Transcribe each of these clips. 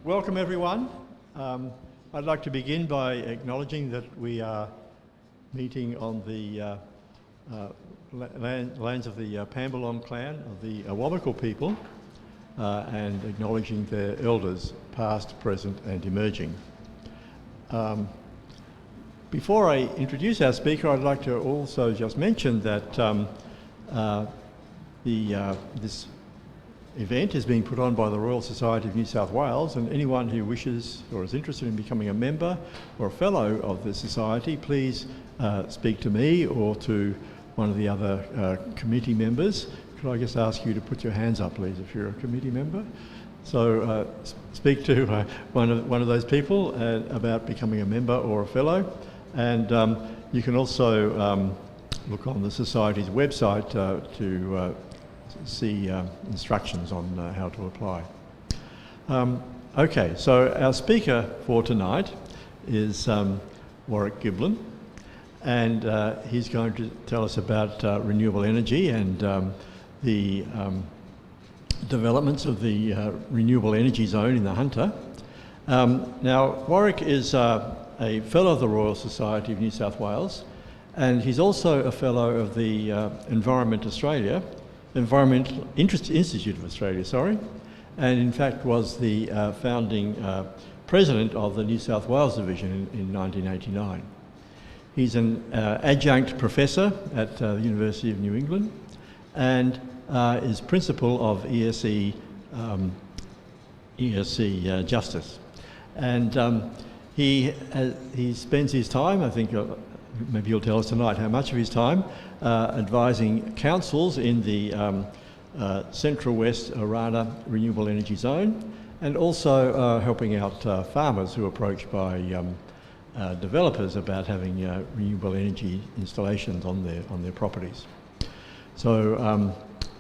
Welcome everyone. I'd like to begin by acknowledging that we are meeting on the lands of the Pambalom clan of the Warwick people and acknowledging their elders, past, present and emerging. Before I introduce our speaker, I'd like to also just mention that this event is being put on by the Royal Society of New South Wales, and anyone who wishes or is interested in becoming a member or a fellow of the Society, please speak to me or to one of the other committee members. Could I just ask you to put your hands up, please, if you're a committee member? So speak to one of those people about becoming a member or a fellow, and you can also look on the Society's website to see instructions on how to apply. Okay, so our speaker for tonight is Warwick Giblin, and he's going to tell us about renewable energy and the developments of the Renewable Energy Zone in the Hunter. Now, Warwick is a Fellow of the Royal Society of New South Wales, and he's also a Fellow of the Environmental Institute of Australia, and in fact was the founding president of the New South Wales Division in 1989. He's an adjunct professor at the University of New England and is principal of ESE Justice. And he spends his time, I think maybe he'll tell us tonight how much of his time, advising councils in the Central West-Orana Renewable Energy Zone, and also helping out farmers who are approached by developers about having renewable energy installations on their properties. So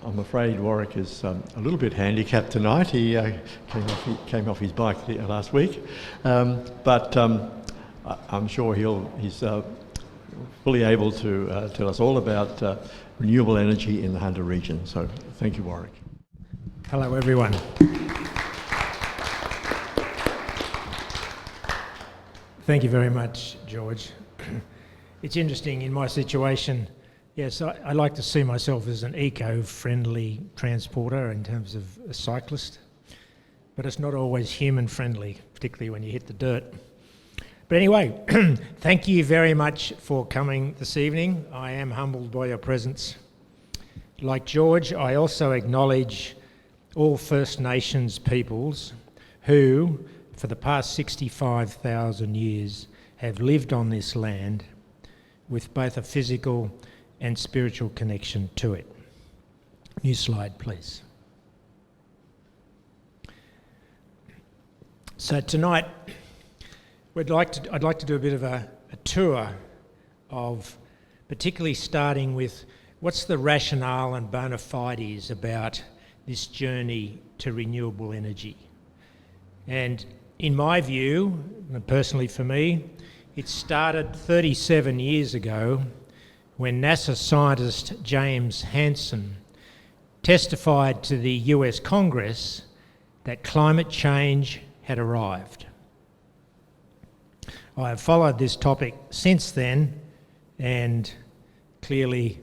I'm afraid Warwick is a little bit handicapped tonight. He came off his bike last week, but I'm sure he's fully able to tell us all about renewable energy in the Hunter region. So thank you, Warwick. Hello, everyone. Thank you very much, George. It's interesting in my situation. Yes, I like to see myself as an eco-friendly transporter in terms of a cyclist, but it's not always human-friendly, particularly when you hit the dirt. But anyway, thank you very much for coming this evening. I am humbled by your presence. Like George, I also acknowledge all First Nations peoples who, for the past 65,000 years, have lived on this land with both a physical and spiritual connection to it. New slide, please. So tonight, I'd like to do a bit of a tour of, particularly starting with what's the rationale and bona fides about this journey to renewable energy. And in my view, and personally for me, it started 37 years ago when NASA scientist James Hansen testified to the US Congress that climate change had arrived. I have followed this topic since then, and clearly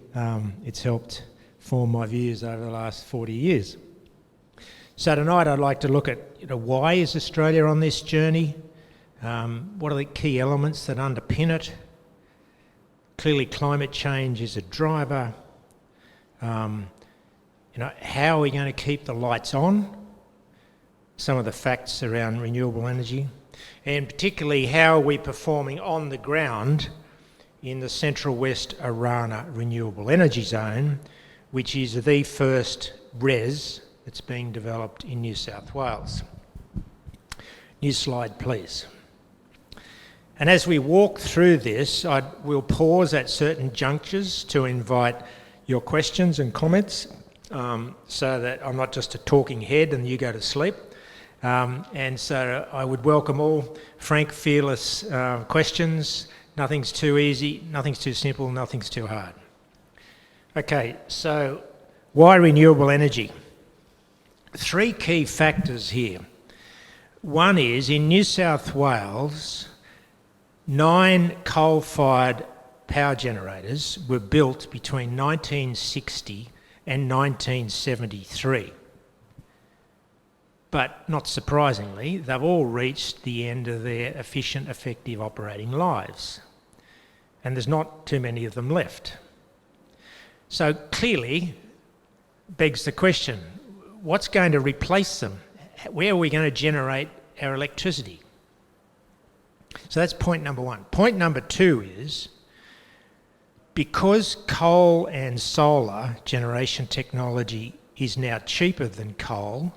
it's helped form my views over the last 40 years. So tonight I'd like to look at why is Australia on this journey? What are the key elements that underpin it? Clearly climate change is a driver. How are we going to keep the lights on? Some of the facts around renewable energy. And particularly how are we performing on the ground in the Central West-Orana Renewable Energy Zone, which is the first RES that's being developed in New South Wales. New slide, please. And as we walk through this, we'll pause at certain junctures to invite your questions and comments so that I'm not just a talking head and you go to sleep. And so I would welcome all frank, fearless questions. Nothing's too easy, nothing's too simple, nothing's too hard. Okay, so why renewable energy? Three key factors here. One is, in New South Wales, 9 coal-fired power generators were built between 1960 and 1973. But not surprisingly, they've all reached the end of their efficient, effective operating lives. And there's not too many of them left. So clearly, begs the question, what's going to replace them? Where are we going to generate our electricity? So that's point number one. Point number two is, because coal and solar generation technology is now cheaper than coal,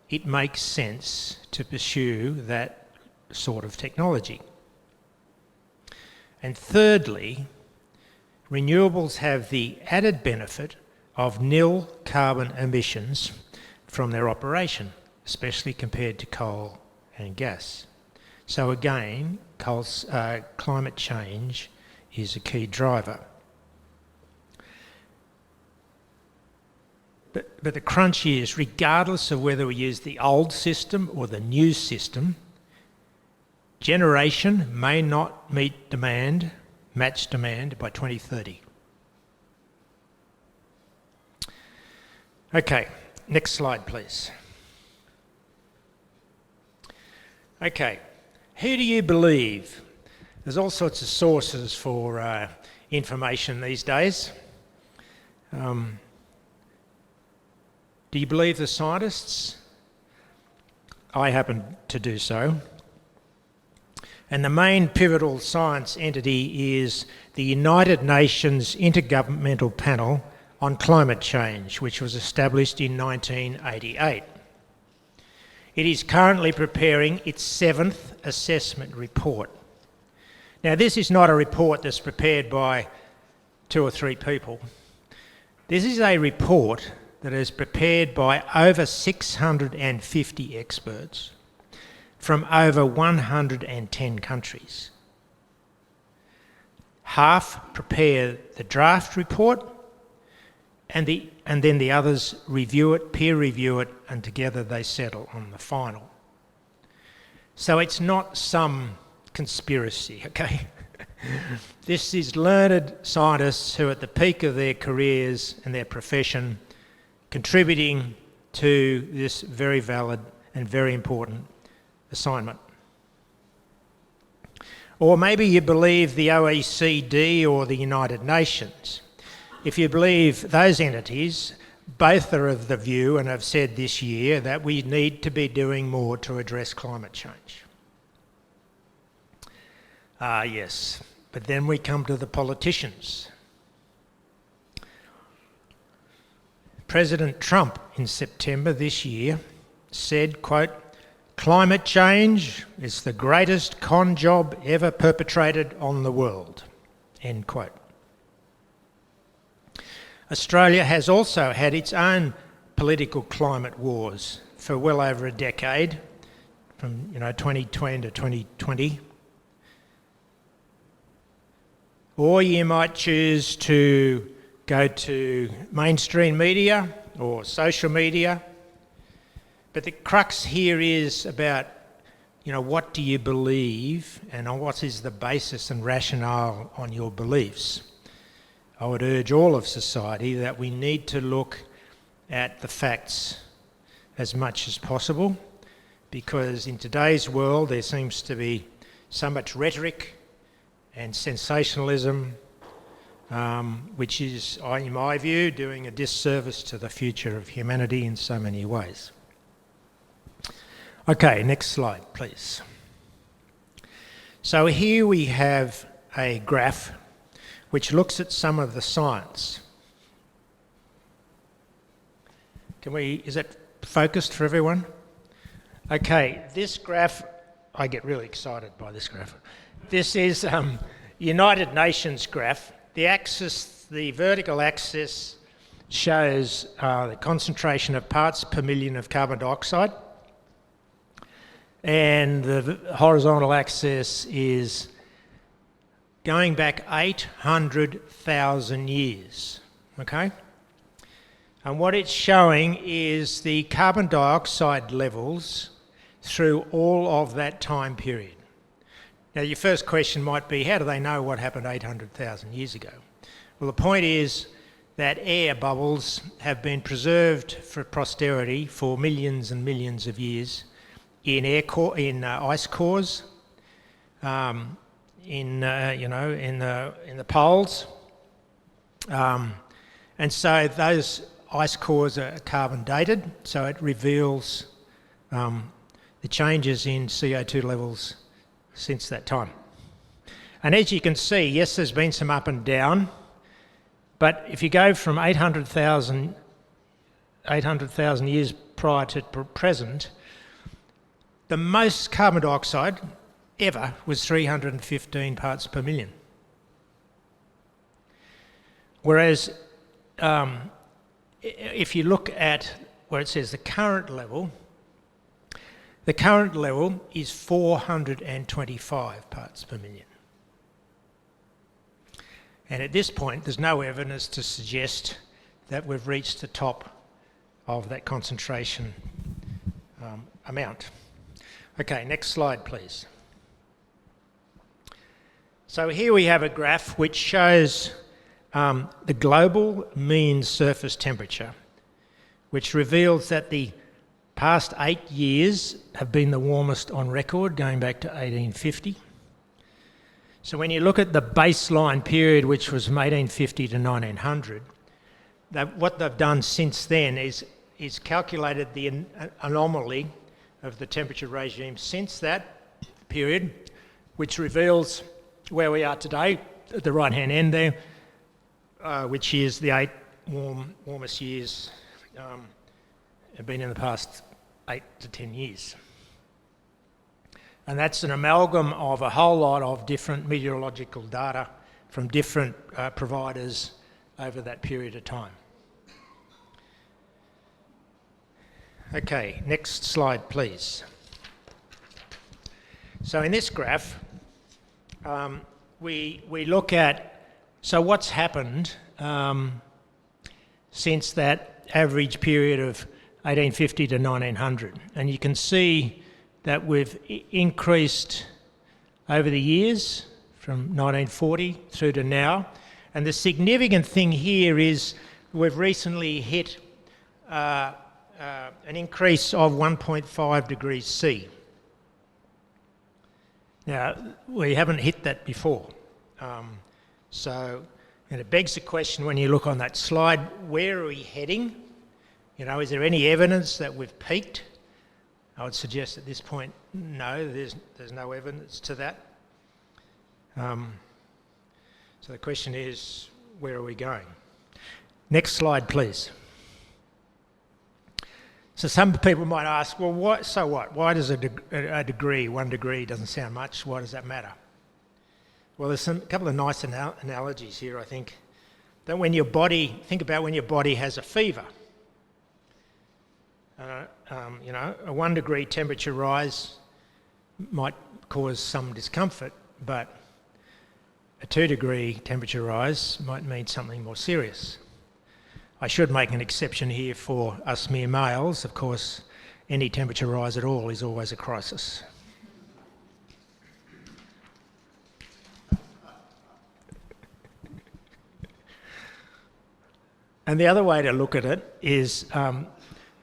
it makes sense to pursue that sort of technology. And thirdly, renewables have the added benefit of nil carbon emissions from their operation, especially compared to coal and gas. So again, climate change is a key driver. But the crunch is, regardless of whether we use the old system or the new system, generation may not match demand by 2030. Okay, next slide, please. Okay, who do you believe? There's all sorts of sources for information these days. Do you believe the scientists? I happen to do so. And the main pivotal science entity is the United Nations Intergovernmental Panel on Climate Change, which was established in 1988. It is currently preparing its 7th assessment report. Now, this is not a report that's prepared by 2 or 3 people. This is a report that is prepared by over 650 experts from over 110 countries. Half prepare the draft report, and then the others review it, peer review it, and together they settle on the final. So it's not some conspiracy, okay? This is learned scientists who are at the peak of their careers and their profession, contributing to this very valid and very important assignment. Or maybe you believe the OECD or the United Nations. If you believe those entities, both are of the view and have said this year that we need to be doing more to address climate change. Yes, but then we come to the politicians. President Trump in September this year said, quote, "Climate change is the greatest con job ever perpetrated on the world," end quote. Australia has also had its own political climate wars for well over a decade, from 2010 to 2020. Or you might choose to go to mainstream media or social media. But the crux here is about, what do you believe and what is the basis and rationale on your beliefs? I would urge all of society that we need to look at the facts as much as possible, because in today's world there seems to be so much rhetoric and sensationalism, which is, in my view, doing a disservice to the future of humanity in so many ways. Okay, next slide, please. So here we have a graph which looks at some of the science. Is it focused for everyone? Okay, this graph, I get really excited by this graph. This is United Nations graph. The vertical axis shows the concentration of parts per million of carbon dioxide, and the horizontal axis is going back 800,000 years, okay? And what it's showing is the carbon dioxide levels through all of that time period. Now, your first question might be, how do they know what happened 800,000 years ago? Well, the point is that air bubbles have been preserved for posterity for millions and millions of years in ice cores, in the poles, and so those ice cores are carbon dated, so it reveals the changes in CO2 levels since that time. And as you can see, yes, there's been some up and down, but if you go from 800,000 years prior to present, the most carbon dioxide ever was 315 parts per million. Whereas if you look at where it says the current level is 425 parts per million. And at this point, there's no evidence to suggest that we've reached the top of that concentration amount. Okay, next slide, please. So here we have a graph which shows the global mean surface temperature, which reveals that the past 8 years have been the warmest on record, going back to 1850. So when you look at the baseline period, which was from 1850 to 1900, what they've done since then is calculated the anomaly of the temperature regime since that period, which reveals where we are today at the right-hand end there, which is the 8 warmest years have been in the past 8 to 10 years. And that's an amalgam of a whole lot of different meteorological data from different providers over that period of time. Okay, next slide, please. So in this graph, we look at, so what's happened since that average period of 1850 to 1900. And you can see that we've increased over the years from 1940 through to now. And the significant thing here is we've recently hit an increase of 1.5 degrees C. Now, we haven't hit that before. And it begs the question when you look on that slide, where are we heading? You know, is there any evidence that we've peaked? I would suggest at this point, no, there's no evidence to that. So the question is, where are we going? Next slide, please. So some people might ask, well, so what? Why does a degree, 1 degree doesn't sound much, why does that matter? Well, there's a couple of nice analogies here, I think. That when your body, think about when your body has a fever. You know, a 1 degree temperature rise might cause some discomfort, but a 2 degree temperature rise might mean something more serious. I should make an exception here for us mere males. Of course, any temperature rise at all is always a crisis. And the other way to look at it is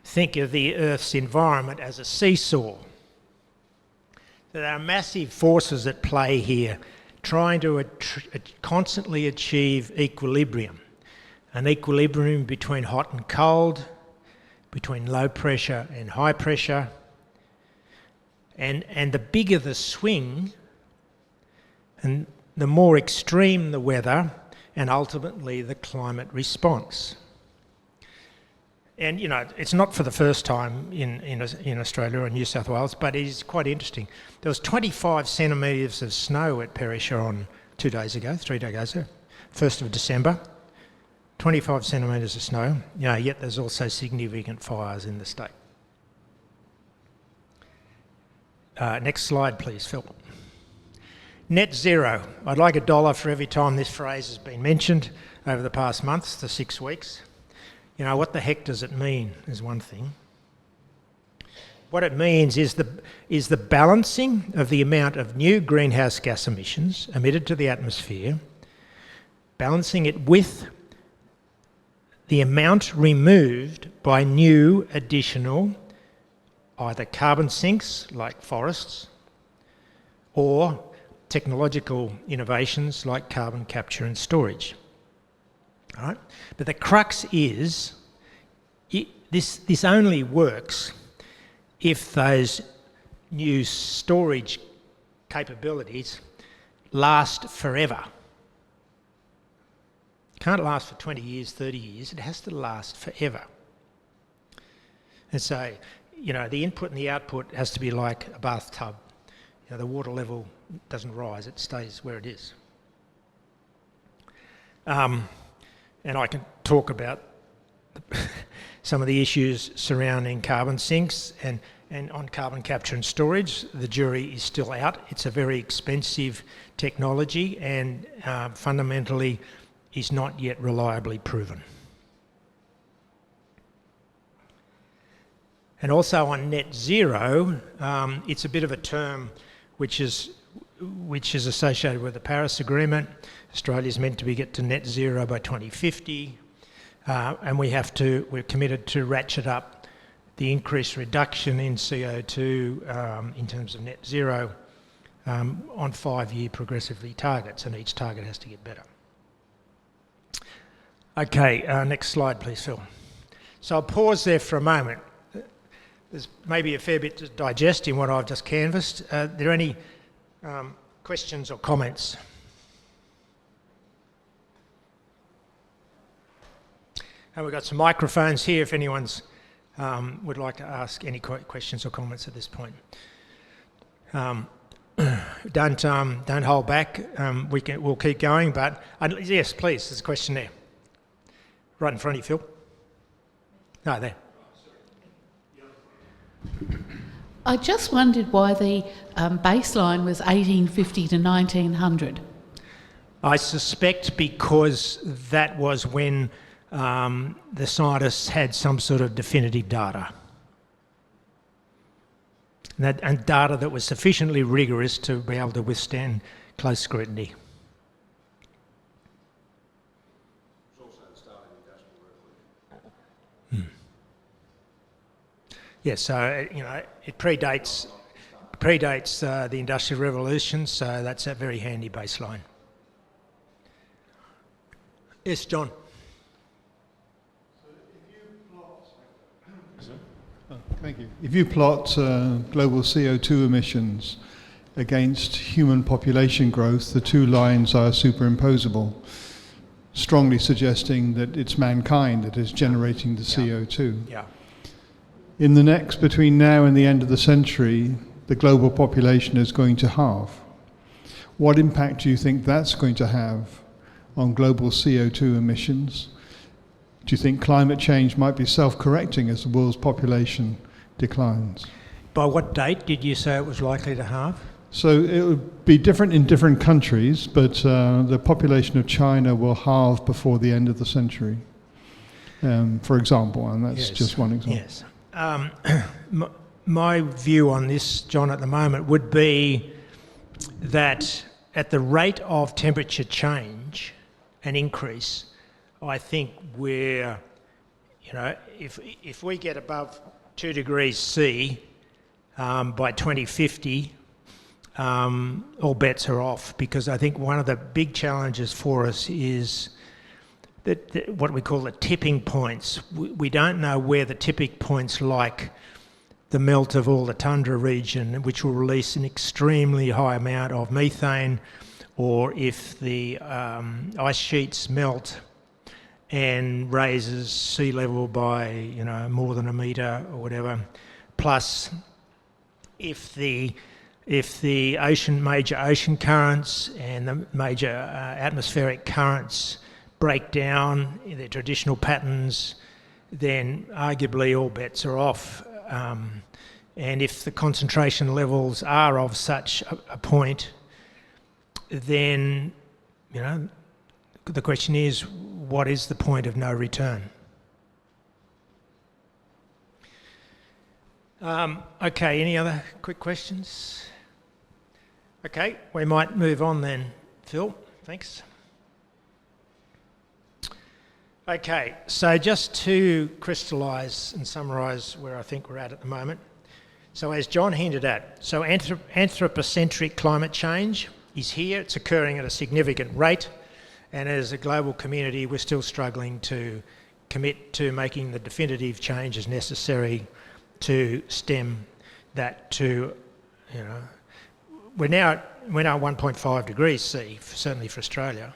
think of the Earth's environment as a seesaw. There are massive forces at play here trying to constantly achieve equilibrium. An equilibrium between hot and cold, between low pressure and high pressure. And the bigger the swing, and the more extreme the weather, and ultimately the climate response. And, you know, it's not for the first time in Australia or New South Wales, but it is quite interesting. There was 25 centimetres of snow at Perisher on 3 days ago, 1st of December. 25 centimetres of snow, you know, yet there's also significant fires in the state. Next slide, please, Phil. Net zero. I'd like $1 for every time this phrase has been mentioned over the past months to 6 weeks. You know, what the heck does it mean is one thing. What it means is the balancing of the amount of new greenhouse gas emissions emitted to the atmosphere, balancing it with the amount removed by new additional either carbon sinks like forests or technological innovations like carbon capture and storage. All right? But the crux is this only works if those new storage capabilities last forever. It can't last for 20 years, 30 years, it has to last forever. And so, you know, the input and the output has to be like a bathtub. You know, the water level doesn't rise, it stays where it is. And I can talk about some of the issues surrounding carbon sinks and on carbon capture and storage. The jury is still out. It's a very expensive technology and fundamentally is not yet reliably proven. And also on net zero, it's a bit of a term which is associated with the Paris Agreement. Australia's meant to get to net zero by 2050. And we're committed to ratchet up the increased reduction in CO2 in terms of net zero on 5-year progressively targets, and each target has to get better. Okay, next slide please, Phil. So I'll pause there for a moment. There's maybe a fair bit to digest in what I've just canvassed. Are there any questions or comments? And we've got some microphones here if anyone's would like to ask any questions or comments at this point. Don't hold back. We'll keep going. But yes, please. There's a question there, right in front of you, Phil. No, there. I just wondered why the baseline was 1850 to 1900. I suspect because that was when the scientists had some sort of definitive data. And data that was sufficiently rigorous to be able to withstand close scrutiny. It's also the start of the Industrial Revolution. Yes, so you know it predates the Industrial Revolution, so that's a very handy baseline. Yes, John. Thank you. If you plot global CO2 emissions against human population growth, the two lines are superimposable, strongly suggesting that it's mankind that is generating the CO2. Yeah. In the next, between now and the end of the century, the global population is going to halve. What impact do you think that's going to have on global CO2 emissions? Do you think climate change might be self-correcting as the world's population declines? By what date did you say it was likely to halve? So it would be different in different countries, but the population of China will halve before the end of the century, for example, and that's just one example. Yes. My view on this, John, at the moment would be that at the rate of temperature change and increase, I think we're, you know, if we get above 2 degrees C by 2050, all bets are off, because I think one of the big challenges for us is that what we call the tipping points. We don't know where the tipping points, like the melt of all the tundra region, which will release an extremely high amount of methane, or if the ice sheets melt and raises sea level by, you know, more than a metre or whatever. Plus, if the major ocean currents and the major atmospheric currents break down in their traditional patterns, then arguably all bets are off. And if the concentration levels are of such a point, then, you know, the question is, what is the point of no return? Okay, any other quick questions? Okay, we might move on then, Phil. Thanks. Okay, so just to crystallise and summarise where I think we're at the moment. So as John hinted at, so anthropocentric climate change is here, it's occurring at a significant rate, and as a global community we're still struggling to commit to making the definitive changes necessary to stem that to, you know, we're now at 1.5 degrees C, certainly for Australia,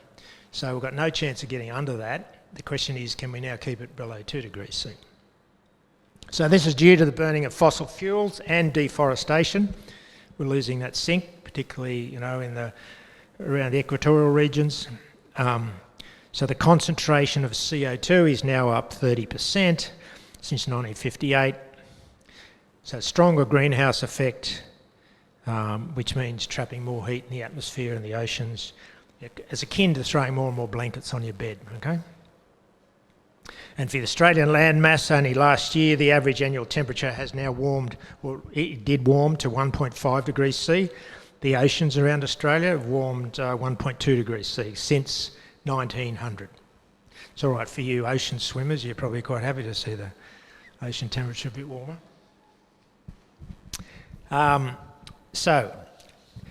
so we've got no chance of getting under that. The question is, can we now keep it below 2 degrees C? So this is due to the burning of fossil fuels and deforestation. We're losing that sink, particularly, you know, around the equatorial regions. So the concentration of CO2 is now up 30% since 1958. So stronger greenhouse effect, which means trapping more heat in the atmosphere and the oceans, as akin to throwing more and more blankets on your bed, okay? And for the Australian land mass, only last year the average annual temperature has now warmed, or it did warm to 1.5 degrees C. The oceans around Australia have warmed 1.2 degrees C since 1900. It's all right for you ocean swimmers, you're probably quite happy to see the ocean temperature a bit warmer. So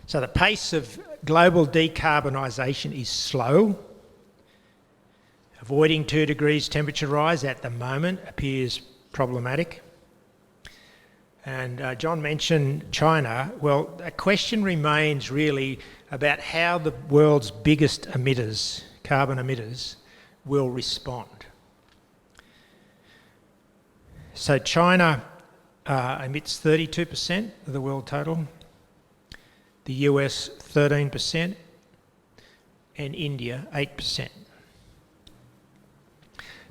the pace of global decarbonisation is slow. Avoiding 2 degrees temperature rise at the moment appears problematic. And John mentioned China. Well, a question remains really about how the world's biggest emitters, carbon emitters, will respond. So China emits 32% of the world total, the US 13%, and India 8%.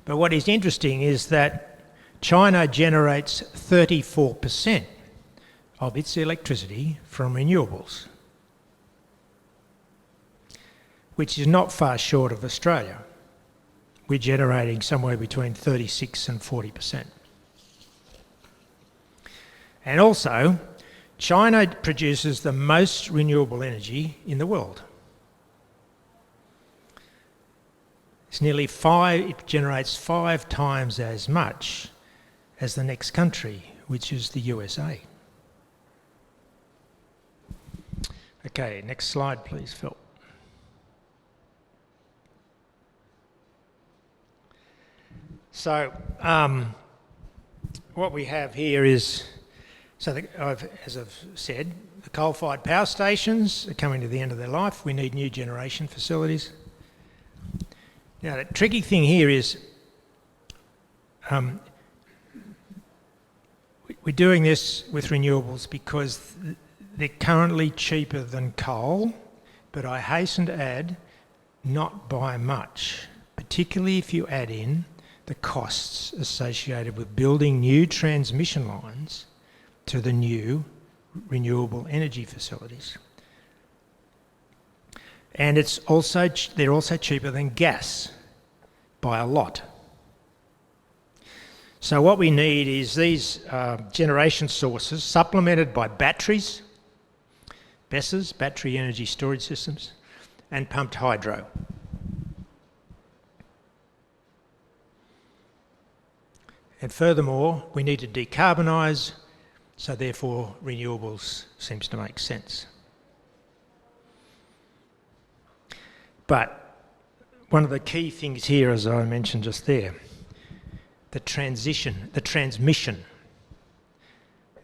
But what is interesting is that China generates 34% of its electricity from renewables, which is not far short of Australia. We're generating somewhere between 36 and 40%. And also, China produces the most renewable energy in the world. It generates 5 times as much as the next country, which is the USA. Okay, next slide please, Phil. So, what we have here is, as I've said, the coal-fired power stations are coming to the end of their life. We need new generation facilities. Now, the tricky thing here is we're doing this with renewables because they're currently cheaper than coal, but I hasten to add, not by much, particularly if you add in the costs associated with building new transmission lines to the new renewable energy facilities. And they're also cheaper than gas by a lot. So what we need is these generation sources supplemented by batteries, BESS, battery energy storage systems, and pumped hydro. And furthermore, we need to decarbonise, so therefore renewables seems to make sense. But one of the key things here, as I mentioned just there, the transmission.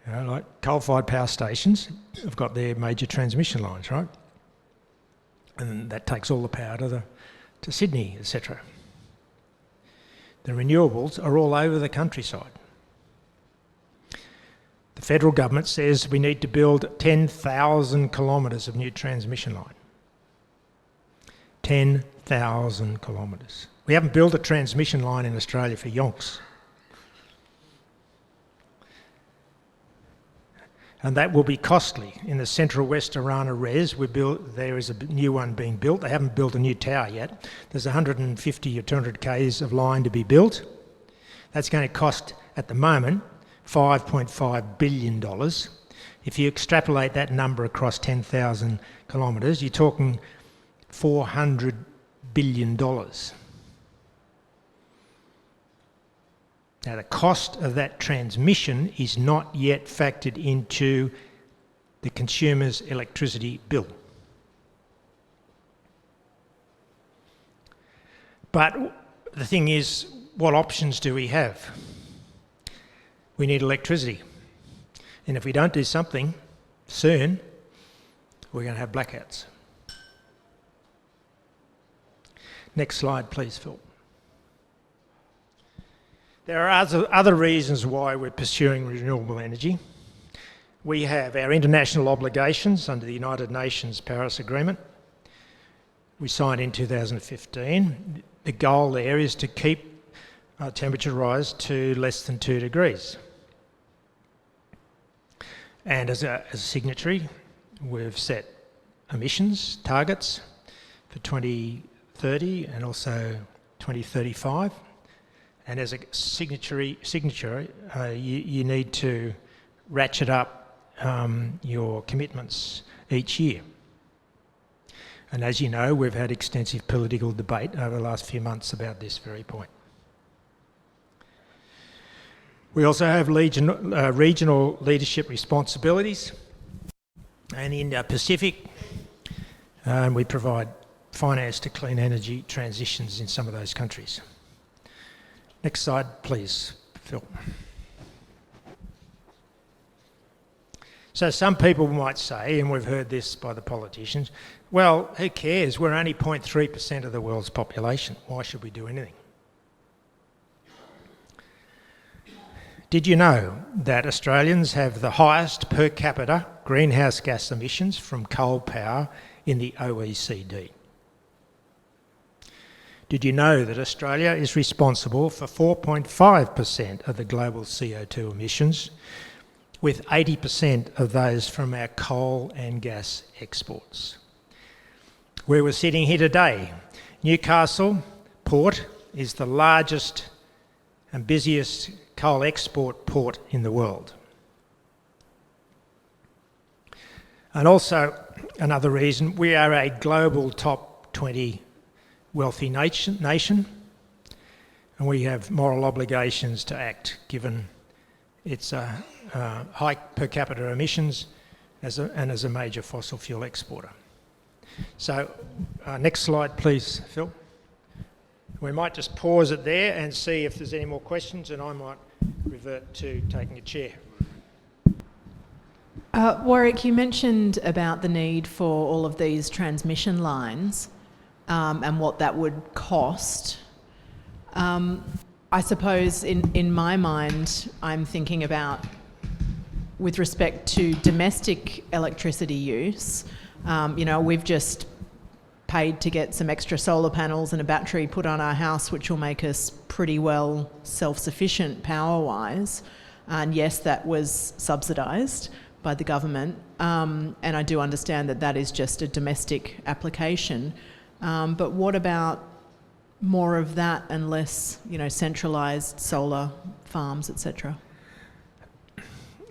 You know, like coal-fired power stations have got their major transmission lines, right? And that takes all the power to Sydney, etc. The renewables are all over the countryside. The federal government says we need to build 10,000 kilometres of new transmission line. 10,000 kilometres. We haven't built a transmission line in Australia for yonks. And that will be costly. In the central West-Orana res, there is a new one being built. They haven't built a new tower yet. There's 150 or 200 k's of line to be built. That's going to cost, at the moment, $5.5 billion. If you extrapolate that number across 10,000 kilometres, you're talking $400 billion. Now, the cost of that transmission is not yet factored into the consumer's electricity bill. But the thing is, what options do we have? We need electricity. And if we don't do something soon, we're going to have blackouts. Next slide, please, Phil. There are other reasons why we're pursuing renewable energy. We have our international obligations under the United Nations Paris Agreement. We signed in 2015. The goal there is to keep temperature rise to less than 2 degrees. And as a signatory, we've set emissions targets for 2030 and also 2035. And as a signature, you need to ratchet up your commitments each year. And as you know, we've had extensive political debate over the last few months about this very point. We also have regional leadership responsibilities, and in the Pacific, we provide finance to clean energy transitions in some of those countries. Next slide, please, Phil. So some people might say, and we've heard this by the politicians, well, who cares? We're only 0.3% of the world's population. Why should we do anything? Did you know that Australians have the highest per capita greenhouse gas emissions from coal power in the OECD? Did you know that Australia is responsible for 4.5% of the global CO2 emissions, with 80% of those from our coal and gas exports? Where we're sitting here today, Newcastle Port is the largest and busiest coal export port in the world. And also, another reason, we are a global top 20 wealthy nation, and we have moral obligations to act given its high per capita emissions and as a major fossil fuel exporter. So, next slide please, Phil. We might just pause it there and see if there's any more questions, and I might revert to taking a chair. Warwick, you mentioned about the need for all of these transmission lines and what that would cost. I suppose in my mind, I'm thinking about, with respect to domestic electricity use, we've just paid to get some extra solar panels and a battery put on our house, which will make us pretty well self-sufficient power-wise. And yes, that was subsidised by the government. And I do understand that that is just a domestic application. But what about more of that and less, centralised solar farms, etc.?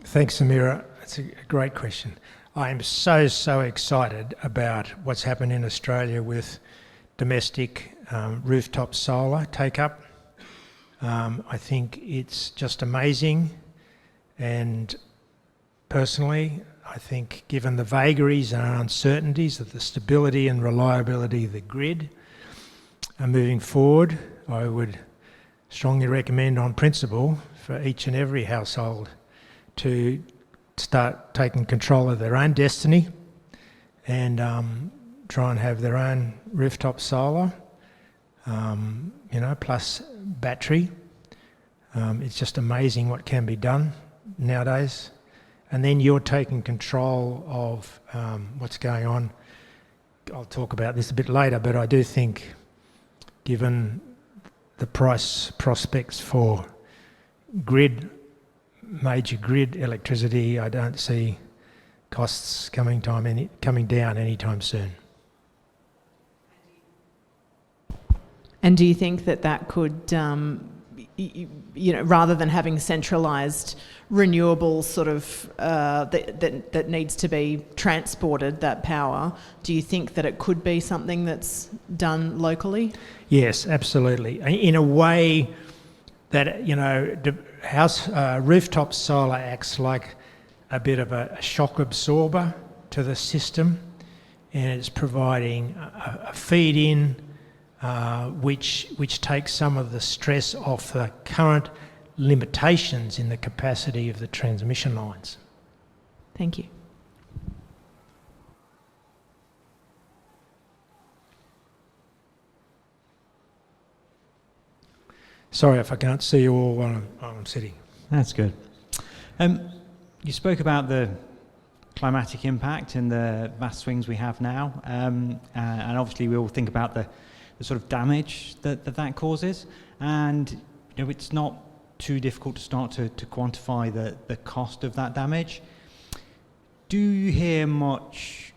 Thanks, Samira. That's a great question. I am so excited about what's happened in Australia with domestic rooftop solar take-up. I think it's just amazing, and personally, I think given the vagaries and uncertainties of the stability and reliability of the grid moving forward, I would strongly recommend on principle for each and every household to start taking control of their own destiny and try and have their own rooftop solar, plus battery. It's just amazing what can be done nowadays. And then you're taking control of what's going on. I'll talk about this a bit later, but I do think, given the price prospects for major grid electricity, I don't see costs coming down anytime soon. And do you think that could, rather than having centralised renewables sort of that needs to be transported, that power, do you think that it could be something that's done locally? Yes, absolutely. In a way that, rooftop solar acts like a bit of a shock absorber to the system, and it's providing a feed-in which takes some of the stress off the current limitations in the capacity of the transmission lines. Thank you. Sorry if I can't see you all while I'm sitting. That's good. You spoke about the climatic impact and the vast swings we have now, and obviously we all think about the sort of damage that causes, and it's not too difficult to start to quantify the cost of that damage. Do you hear much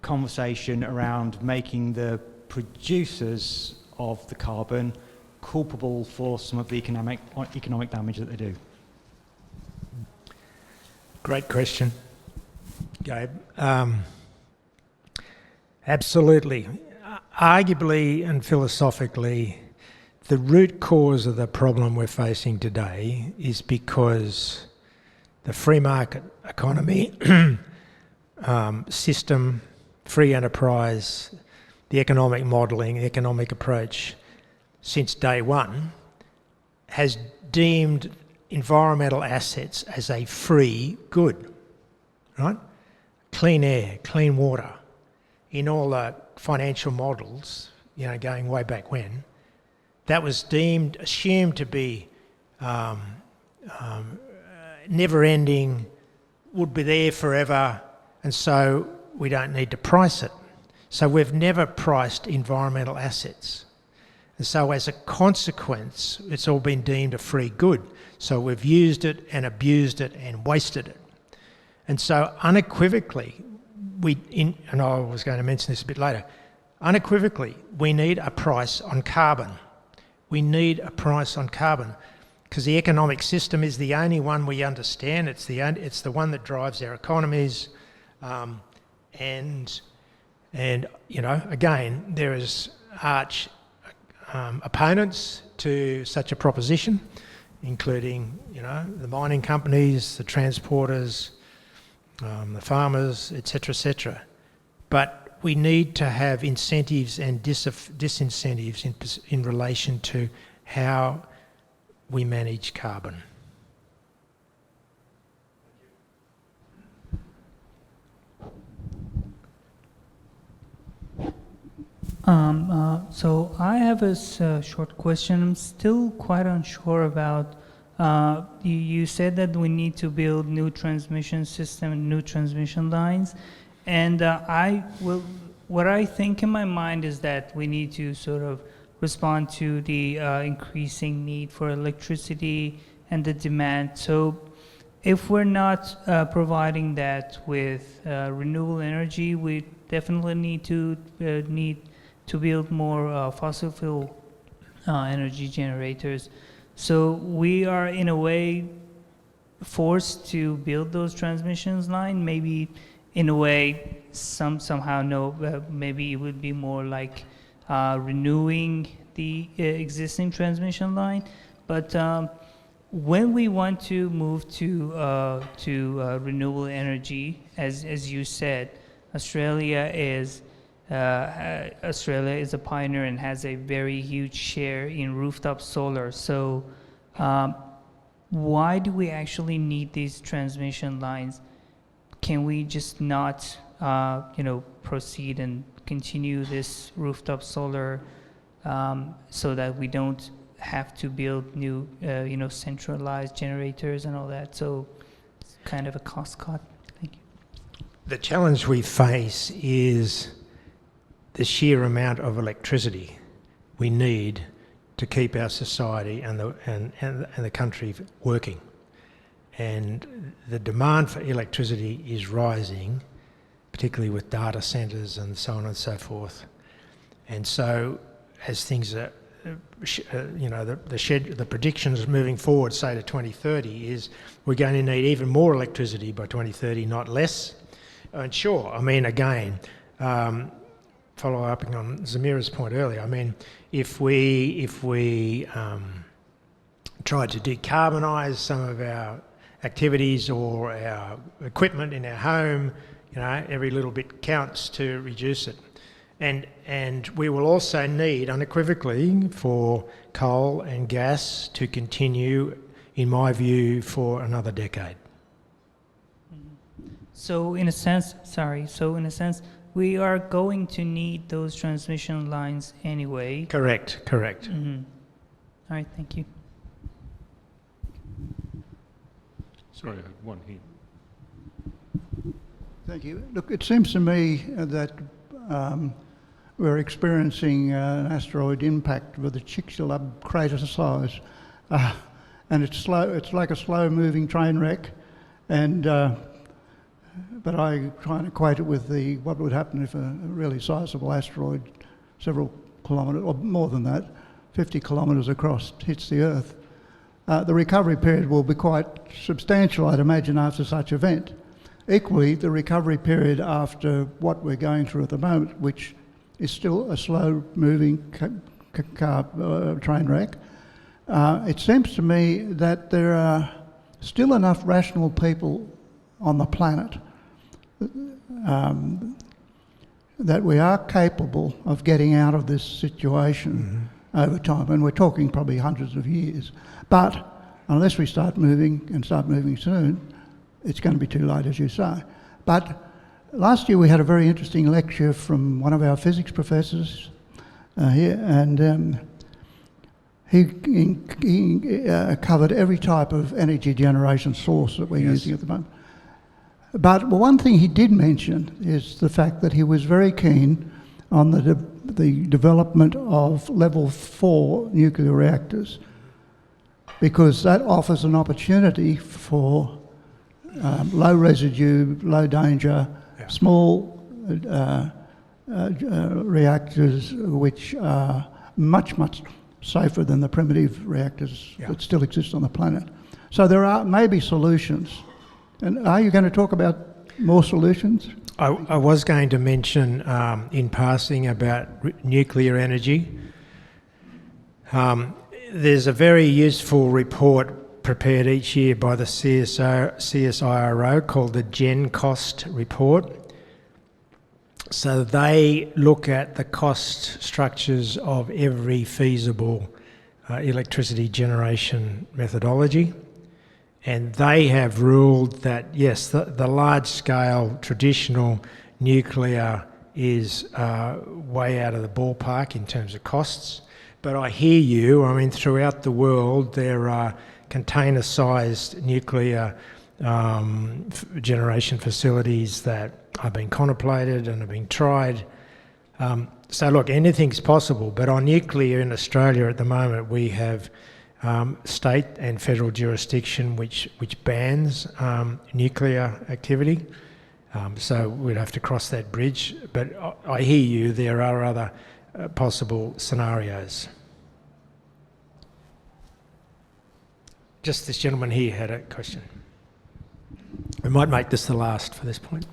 conversation around making the producers of the carbon culpable for some of the economic damage that they do? Great question, Gabe. Absolutely. Arguably and philosophically, the root cause of the problem we're facing today is because the free market economy system, free enterprise, the economic modelling, the economic approach since day one has deemed environmental assets as a free good, right? Clean air, clean water, in all the financial models, going way back when, that was assumed to be never-ending, would be there forever, and so we don't need to price it. So we've never priced environmental assets. And so as a consequence, it's all been deemed a free good. So we've used it and abused it and wasted it. And so unequivocally, and I was going to mention this a bit later, unequivocally, we need a price on carbon. We need a price on carbon because the economic system is the only one we understand. It's the one that drives our economies. And again, there is arch opponents to such a proposition, including, the mining companies, the transporters, the farmers, etc., etc. But we need to have incentives and disincentives in relation to how we manage carbon. So I have a short question. I'm still quite unsure about, you said that we need to build new transmission system, new transmission lines. And what I think in my mind is that we need to sort of respond to the increasing need for electricity and the demand. So if we're not providing that with renewable energy, we definitely need to build more fossil fuel energy generators. So we are in a way forced to build those transmissions line. Maybe in a way somehow no, maybe it would be more like renewing the existing transmission line. But when we want to move to renewable energy, as you said, Australia is a pioneer and has a very huge share in rooftop solar. So why do we actually need these transmission lines? Can we just not, proceed and continue this rooftop solar so that we don't have to build new, centralized generators and all that? So it's kind of a cost cut. Thank you. The challenge we face is the sheer amount of electricity we need to keep our society and the country working. And the demand for electricity is rising, particularly with data centres and so on and so forth. And so as things are, the predictions moving forward, say to 2030, is we're going to need even more electricity by 2030, not less. And sure, I mean, again, follow up on Zamira's point earlier. I mean, if we tried to decarbonise some of our activities or our equipment in our home, every little bit counts to reduce it. And we will also need, unequivocally, for coal and gas to continue, in my view, for another decade. So in a sense, we are going to need those transmission lines anyway. Correct. Mm-hmm. All right, thank you. Sorry, I had one here. Thank you. Look, it seems to me that we're experiencing an asteroid impact with a Chicxulub crater size, and it's slow. It's like a slow-moving train wreck, and but I try and equate it with what would happen if a really sizable asteroid, several kilometres or more than that, 50 kilometres across, hits the Earth. The recovery period will be quite substantial, I'd imagine, after such event. Equally, the recovery period after what we're going through at the moment, which is still a slow-moving train wreck, it seems to me that there are still enough rational people on the planet that we are capable of getting out of this situation over time, and we're talking probably hundreds of years. But unless we start moving soon, it's going to be too late, as you say. But last year we had a very interesting lecture from one of our physics professors here, and he covered every type of energy generation source that we're using at the moment. But one thing he did mention is the fact that he was very keen on the development of level 4 nuclear reactors, because that offers an opportunity for low residue, low danger, small reactors which are much, much safer than the primitive reactors that still exist on the planet. So there are maybe solutions. And are you going to talk about more solutions? I was going to mention in passing about nuclear energy. There's a very useful report prepared each year by the CSIRO called the Gen Cost Report. So they look at the cost structures of every feasible electricity generation methodology. And they have ruled that, yes, the large-scale traditional nuclear is way out of the ballpark in terms of costs. But I hear you. I mean, throughout the world, there are container-sized nuclear generation facilities that are being contemplated and are being tried. So, look, anything's possible. But on nuclear in Australia at the moment, we have state and federal jurisdiction which bans nuclear activity. So we'd have to cross that bridge. But I hear you, there are other possible scenarios. Just this gentleman here had a question. We might make this the last for this point.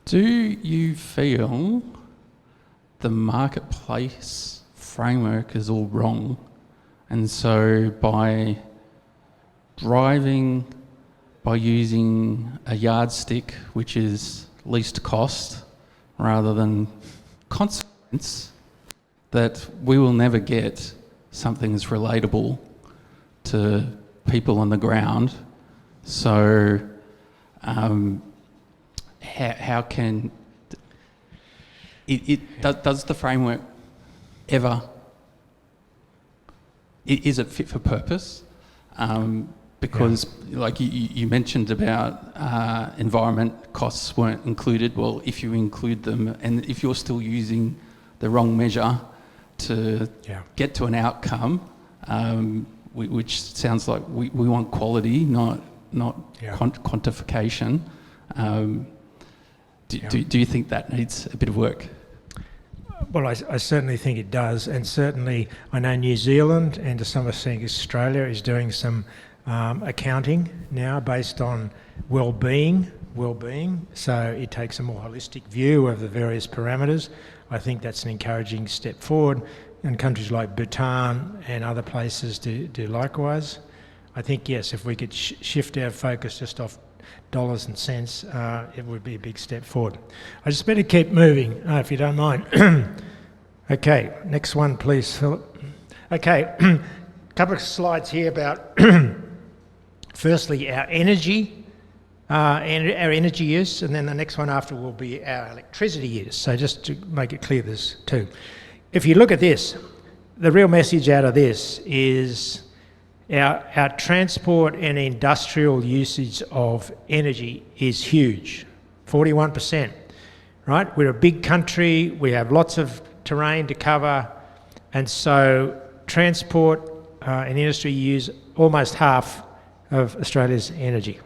Do you feel the marketplace framework is all wrong? And so by using a yardstick, which is least cost, rather than consequence, that we will never get something that's relatable to people on the ground. So how can does the framework ever, is it fit for purpose? Because like you mentioned about environment costs weren't included. Well, if you include them and if you're still using the wrong measure to get to an outcome, which sounds like we want quality, not quantification. Do you think that needs a bit of work? Well, I certainly think it does, and certainly I know New Zealand and to some extent Australia is doing some accounting now based on well-being. So it takes a more holistic view of the various parameters. I think that's an encouraging step forward, and countries like Bhutan and other places do likewise. I think, yes, if we could shift our focus just off dollars and cents, it would be a big step forward. I just better keep moving, if you don't mind. Okay, next one, please, Philip. Okay, a couple of slides here about, firstly, our energy, our energy use, and then the next one after will be our electricity use. So just to make it clear, there's two. If you look at this, the real message out of this is our transport and industrial usage of energy is huge, 41%, right? We're a big country, we have lots of terrain to cover, and so transport and industry use almost half of Australia's energy.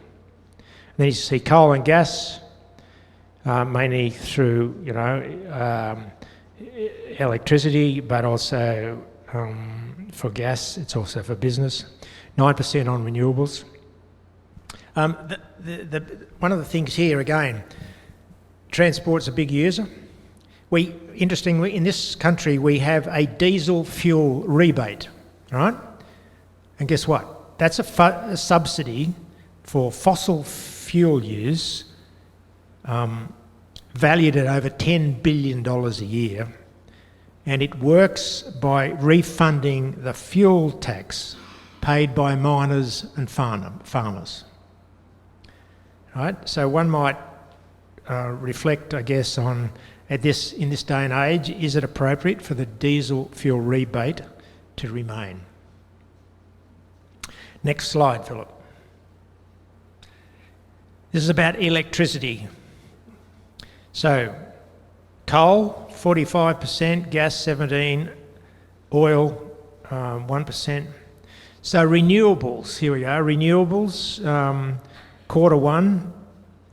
And then you see coal and gas, mainly through, electricity, but also for gas, it's also for business. 9% on renewables. One of the things here, again, transport's a big user. Interestingly, in this country, we have a diesel fuel rebate, right? And guess what? That's a subsidy for fossil fuel use, valued at over $10 billion a year. And it works by refunding the fuel tax paid by miners and farmers. Right? So one might reflect, I guess, on in this day and age, is it appropriate for the diesel fuel rebate to remain? Next slide, Philip. This is about electricity. So, coal, 45%, gas 17%, oil 1%. So renewables, here we go, renewables, Q1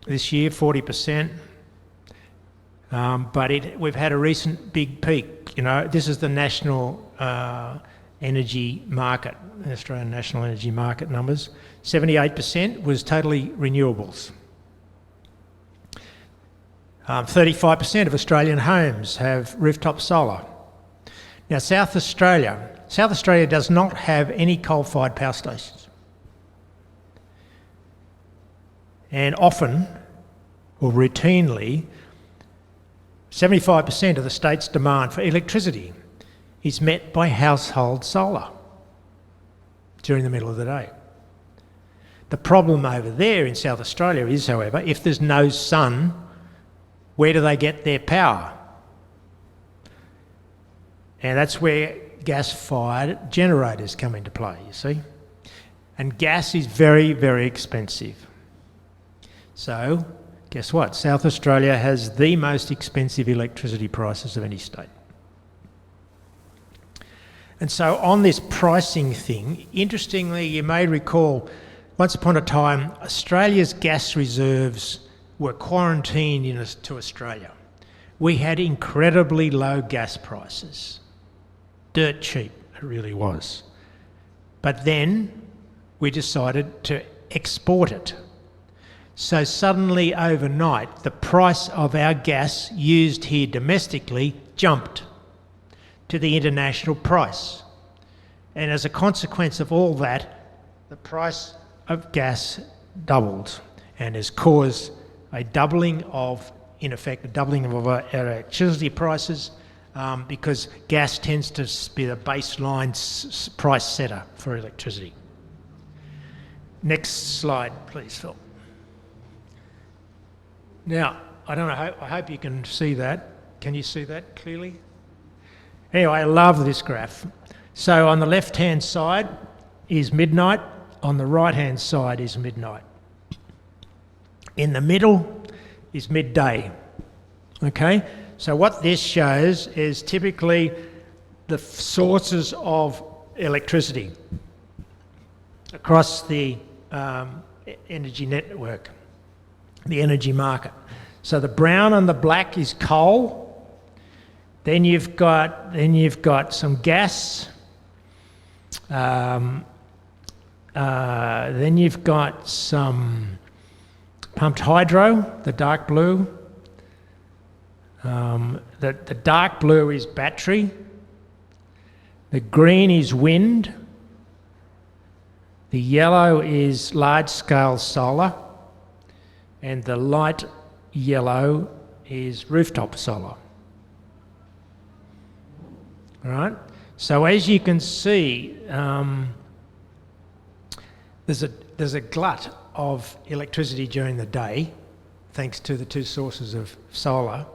this year, 40%. But we've had a recent big peak. This is the national energy market, the Australian national energy market numbers. 78% was totally renewables. 35% of Australian homes have rooftop solar. Now, South Australia does not have any coal-fired power stations. And often, or routinely, 75% of the state's demand for electricity is met by household solar during the middle of the day. The problem over there in South Australia is, however, if there's no sun, where do they get their power? And that's where gas-fired generators come into play, you see. And gas is very, very expensive. So, guess what? South Australia has the most expensive electricity prices of any state. And so on this pricing thing, interestingly, you may recall, once upon a time, Australia's gas reserves were quarantined to Australia. We had incredibly low gas prices. Dirt cheap, it really was. But then we decided to export it. So suddenly overnight, the price of our gas used here domestically jumped to the international price. And as a consequence of all that, the price of gas doubled and has caused a doubling of, in effect, a doubling of our electricity prices because gas tends to be the baseline price setter for electricity. Next slide, please, Phil. Now, I don't know, I hope you can see that. Can you see that clearly? Anyway, I love this graph. So on the left-hand side is midnight, on the right-hand side is midnight. In the middle is midday, okay? So what this shows is typically the sources of electricity across the energy network, the energy market. So the brown and the black is coal, Then you've got some gas. Then you've got some pumped hydro, the dark blue. The dark blue is battery. The green is wind. The yellow is large-scale solar. And the light yellow is rooftop solar. All right? So as you can see, there's a glut of electricity during the day, thanks to the two sources of solar,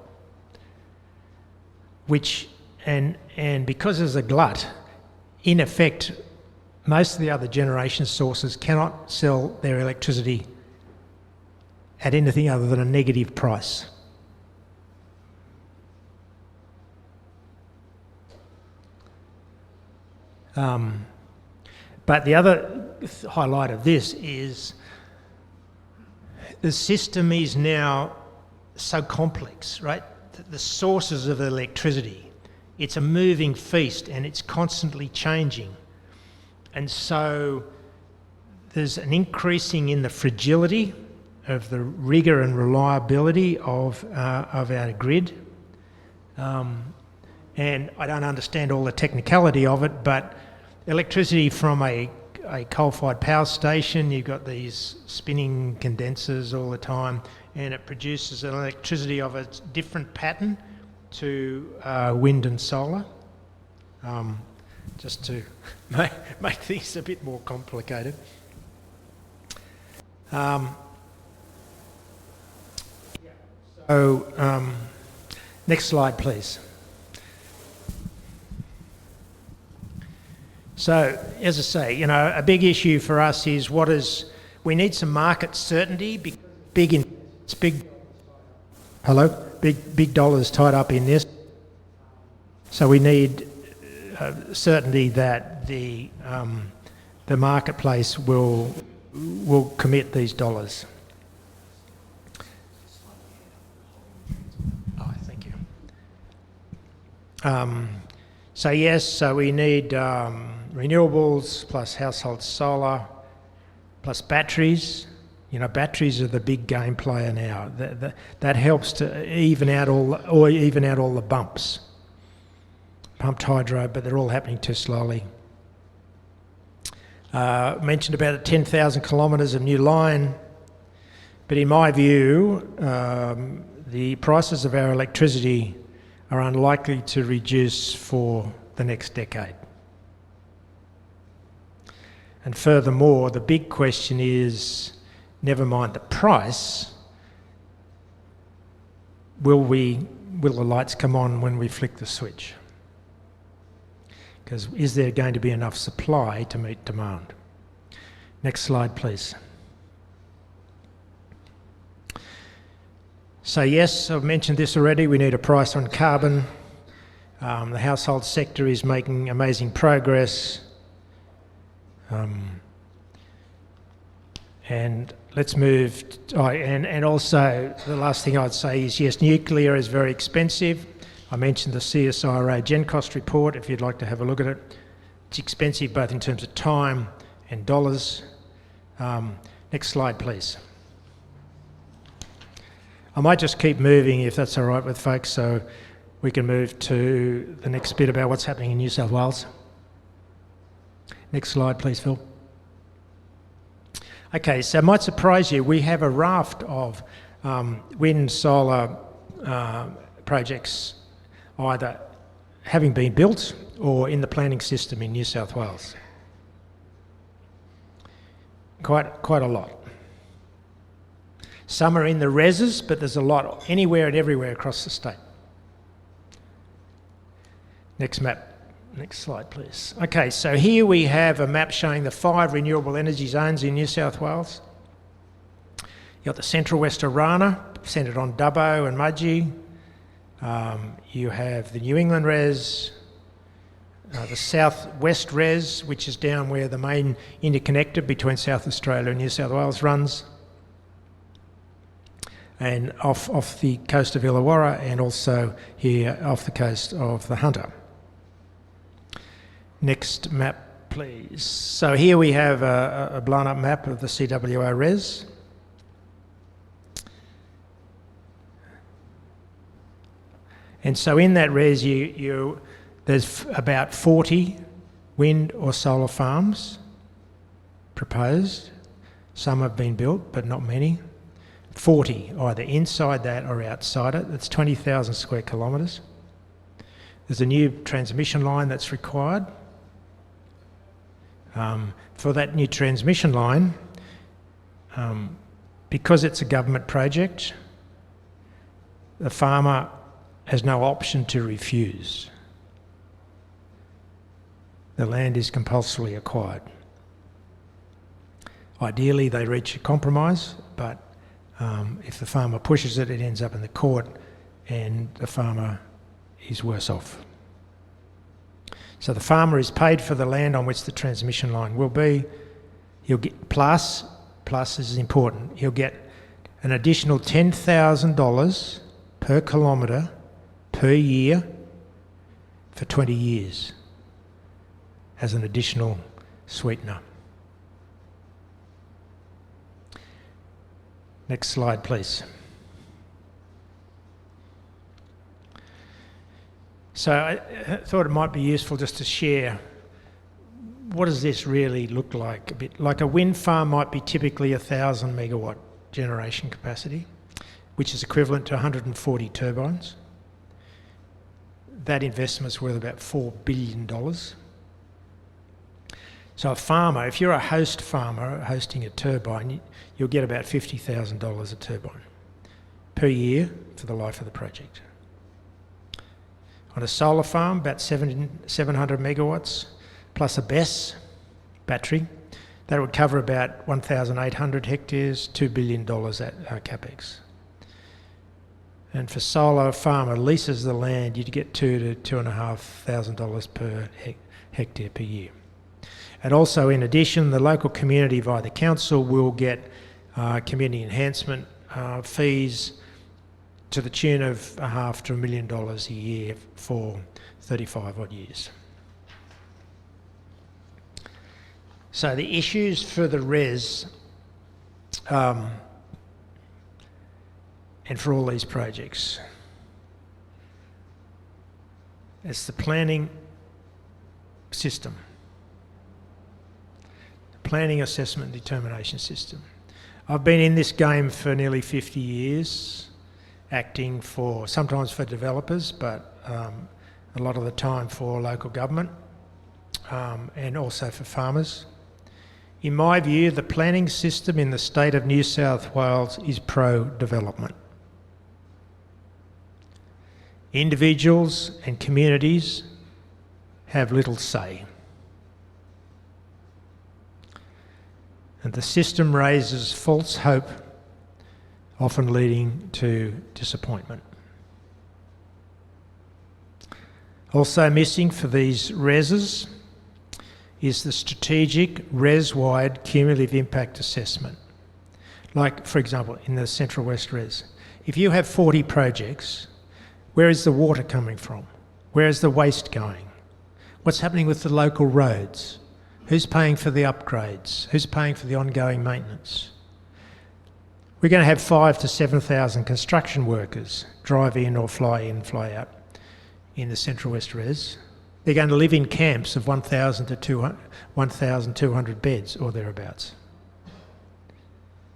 which, and because there's a glut, in effect, most of the other generation sources cannot sell their electricity at anything other than a negative price. But the other highlight of this is the system is now so complex, right? The sources of electricity, it's a moving feast and it's constantly changing. And so there's an increasing in the fragility of the rigour and reliability of our grid. And I don't understand all the technicality of it, but electricity from a coal-fired power station, you've got these spinning condensers all the time, and it produces an electricity of a different pattern to wind and solar, just to make things a bit more complicated. Next slide, please. So, as I say, you know, a big issue for us is we need some market certainty. Big dollars tied up in this. So we need certainty that the marketplace will commit these dollars. Oh, thank you. So yes, so we need renewables plus household solar plus batteries. You know, batteries are the big game player now. That helps to even out all the bumps. Pumped hydro, but they're all happening too slowly. Mentioned about 10,000 kilometres of new line, but in my view, the prices of our electricity are unlikely to reduce for the next decade. And furthermore, the big question is, never mind the price, will the lights come on when we flick the switch? Because is there going to be enough supply to meet demand? Next slide, please. So yes, I've mentioned this already, we need a price on carbon. The household sector is making amazing progress. And let's move, and also the last thing I'd say is, yes, nuclear is very expensive. I mentioned the CSIRO Gen Cost report, if you'd like to have a look at it. It's expensive both in terms of time and dollars. Next slide, please. I might just keep moving if that's all right with folks, so we can move to the next bit about what's happening in New South Wales. Next slide, please, Phil. Okay, so it might surprise you, we have a raft of wind, solar projects either having been built or in the planning system in New South Wales. Quite a lot. Some are in the reses, but there's a lot anywhere and everywhere across the state. Next map. Next slide, please. Okay, so here we have a map showing the 5 renewable energy zones in New South Wales. You've got the central West-Orana, centred on Dubbo and Mudgee. You have the New England res, the south-west res, which is down where the main interconnector between South Australia and New South Wales runs. and off the coast of Illawarra, and also here off the coast of the Hunter. Next map, please. So here we have a blown up map of the CWO res. And so in that res, there's about 40 wind or solar farms proposed. Some have been built, but not many. 40, either inside that or outside it. That's 20,000 square kilometres. There's a new transmission line that's required. For that new transmission line, because it's a government project, the farmer has no option to refuse. The land is compulsorily acquired. Ideally, they reach a compromise, but if the farmer pushes it, it ends up in the court and the farmer is worse off. So the farmer is paid for the land on which the transmission line will be. He'll get plus is important, he'll get an additional $10,000 per kilometre per year for 20 years as an additional sweetener. Next slide, please. So I thought it might be useful just to share, what does this really look like? A bit like a wind farm might be typically 1,000 megawatt generation capacity, which is equivalent to 140 turbines. That investment's worth about $4 billion. So a farmer, if you're a host farmer hosting a turbine, you'll get about $50,000 a turbine per year for the life of the project. On a solar farm, about 700 megawatts, plus a BESS battery, that would cover about 1,800 hectares, $2 billion at capex. And for solar, a farmer leases the land, you'd get $2,000 to $2,500 per hectare per year. And also, in addition, the local community via the council will get community enhancement fees to the tune of $500,000 to $1 million a year for 35 odd years. So the issues for the res and for all these projects, it's the planning system, the planning assessment and determination system. I've been in this game for nearly 50 years, acting for, sometimes for developers, but a lot of the time for local government and also for farmers. In my view, the planning system in the state of New South Wales is pro-development. Individuals and communities have little say. And the system raises false hope, often leading to disappointment. Also missing for these reses is the strategic res-wide cumulative impact assessment. Like, for example, in the Central West Res, if you have 40 projects, where is the water coming from? Where is the waste going? What's happening with the local roads? Who's paying for the upgrades? Who's paying for the ongoing maintenance? We're going to have 5,000 to 7,000 construction workers drive in or fly out in the Central West Res. They're going to live in camps of 1,200 beds or thereabouts.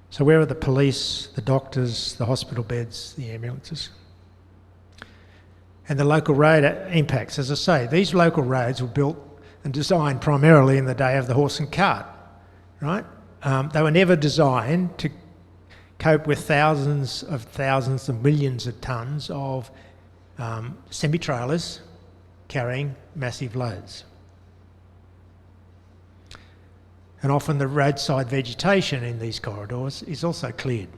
So where are the police, the doctors, the hospital beds, the ambulances? And the local road impacts, as I say, these local roads were built and designed primarily in the day of the horse and cart, right? They were never designed to cope with thousands of millions of tonnes of semi-trailers carrying massive loads. And often the roadside vegetation in these corridors is also cleared.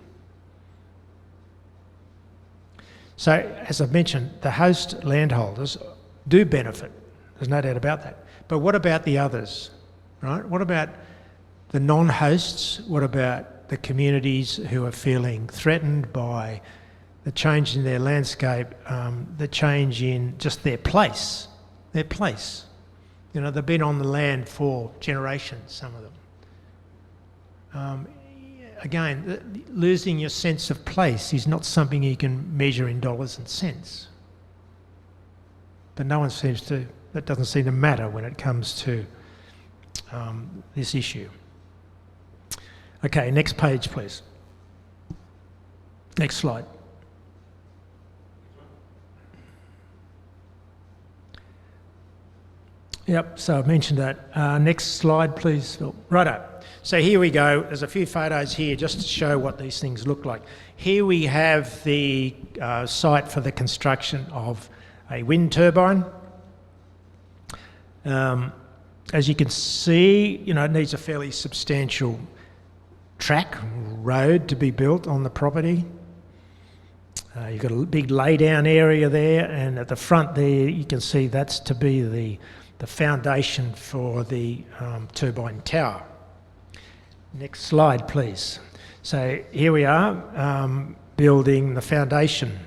So, as I've mentioned, the host landholders do benefit. There's no doubt about that. But what about the others, right? What about the non-hosts? What about the communities who are feeling threatened by the change in their landscape, the change in just their place? Their place. You know, they've been on the land for generations, some of them. Again, losing your sense of place is not something you can measure in dollars and cents. But no one seems to, that doesn't seem to matter when it comes to this issue. Okay, next page, please. Next slide. Yep, so I've mentioned that. Next slide, please, Phil. Righto. So here we go. There's a few photos here just to show what these things look like. Here we have the site for the construction of a wind turbine. As you can see, you know, it needs a fairly substantial track, road to be built on the property. You've got a big lay-down area there, and at the front there you can see that's to be the foundation for the turbine tower. Next slide, please. So here we are, building the foundation.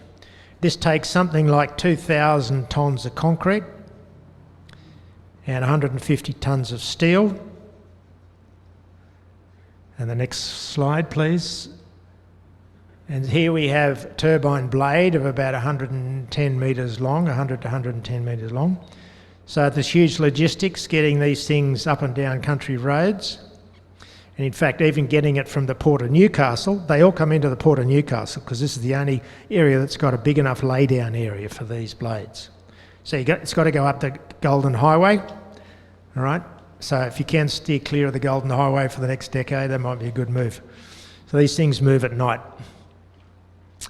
This takes something like 2,000 tonnes of concrete and 150 tonnes of steel. And the next slide, please. And here we have a turbine blade of about 110 metres long, 100 to 110 metres long. So there's huge logistics getting these things up and down country roads. And in fact, even getting it from the Port of Newcastle, they all come into the Port of Newcastle because this is the only area that's got a big enough lay-down area for these blades. So it's got to go up the Golden Highway, all right? So if you can steer clear of the Golden Highway for the next decade, that might be a good move. So these things move at night.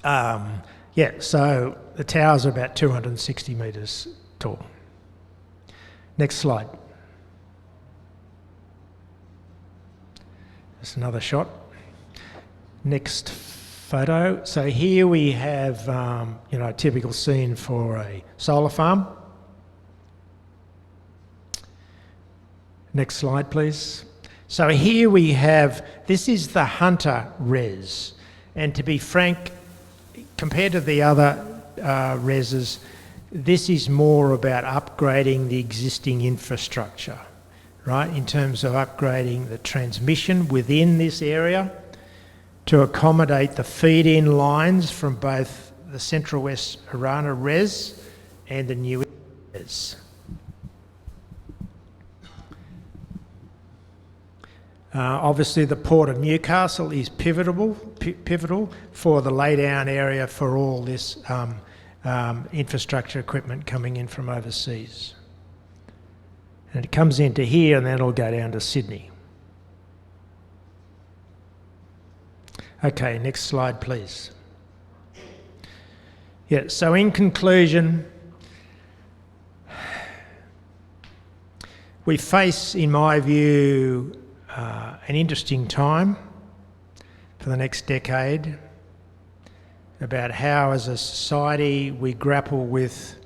Yeah, so the towers are about 260 metres tall. Next slide. That's another shot. Next photo. So here we have, you know, a typical scene for a solar farm. Next slide, please. So here we have, this is the Hunter res. And to be frank, compared to the other reses, this is more about upgrading the existing infrastructure, right, in terms of upgrading the transmission within this area to accommodate the feed-in lines from both the Central West-Orana res and the new res. Obviously, the Port of Newcastle is pivotal for the lay-down area for all this infrastructure equipment coming in from overseas. And it comes into here and then it'll go down to Sydney. Okay, next slide, please. Yeah, so in conclusion, we face, in my view, an interesting time for the next decade about how, as a society, we grapple with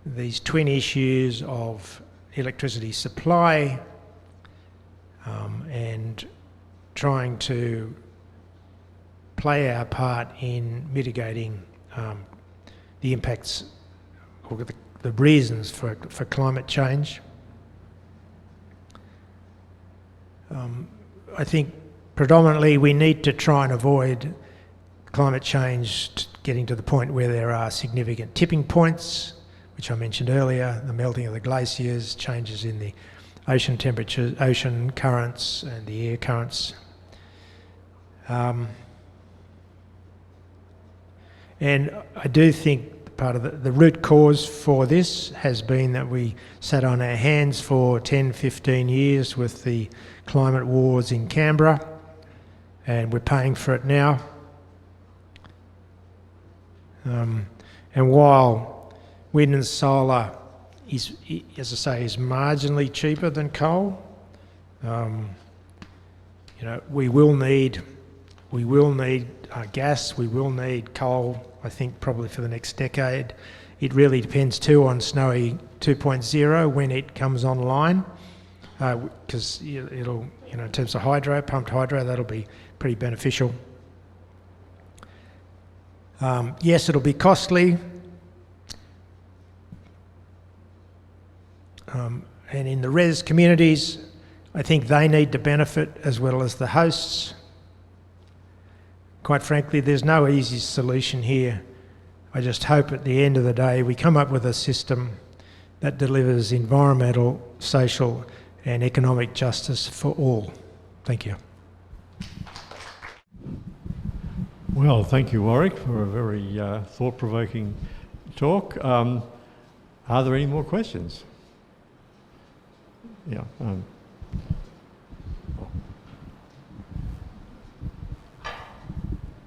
these twin issues of electricity supply and trying to play our part in mitigating the impacts or the reasons for climate change. I think predominantly we need to try and avoid climate change getting to the point where there are significant tipping points, which I mentioned earlier, the melting of the glaciers, changes in the ocean temperatures, ocean currents and the air currents. And I do think part of the root cause for this has been that we sat on our hands for 10, 15 years with the climate wars in Canberra, and we're paying for it now. And while wind and solar is, as I say, is marginally cheaper than coal, you know, we will need gas, we will need coal, I think probably for the next decade. It really depends too on Snowy 2.0 when it comes online. because it'll, in terms of hydro, pumped hydro, that'll be pretty beneficial. Yes, it'll be costly. And in the res communities, I think they need to benefit as well as the hosts. Quite frankly, there's no easy solution here. I just hope at the end of the day we come up with a system that delivers environmental, social and economic justice for all. Thank you. Well, thank you, Warwick, for a very thought-provoking talk. Are there any more questions? Yeah.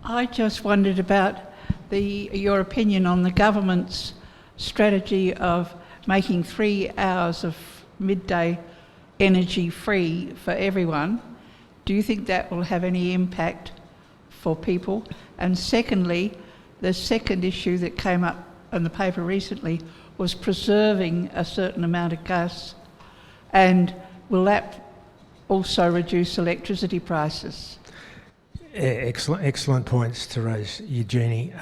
I just wondered about your opinion on the government's strategy of making 3 hours of midday energy free for everyone. Do you think that will have any impact for people? And secondly, the second issue that came up in the paper recently was preserving a certain amount of gas, and will that also reduce electricity prices? Excellent points to raise, Eugenie.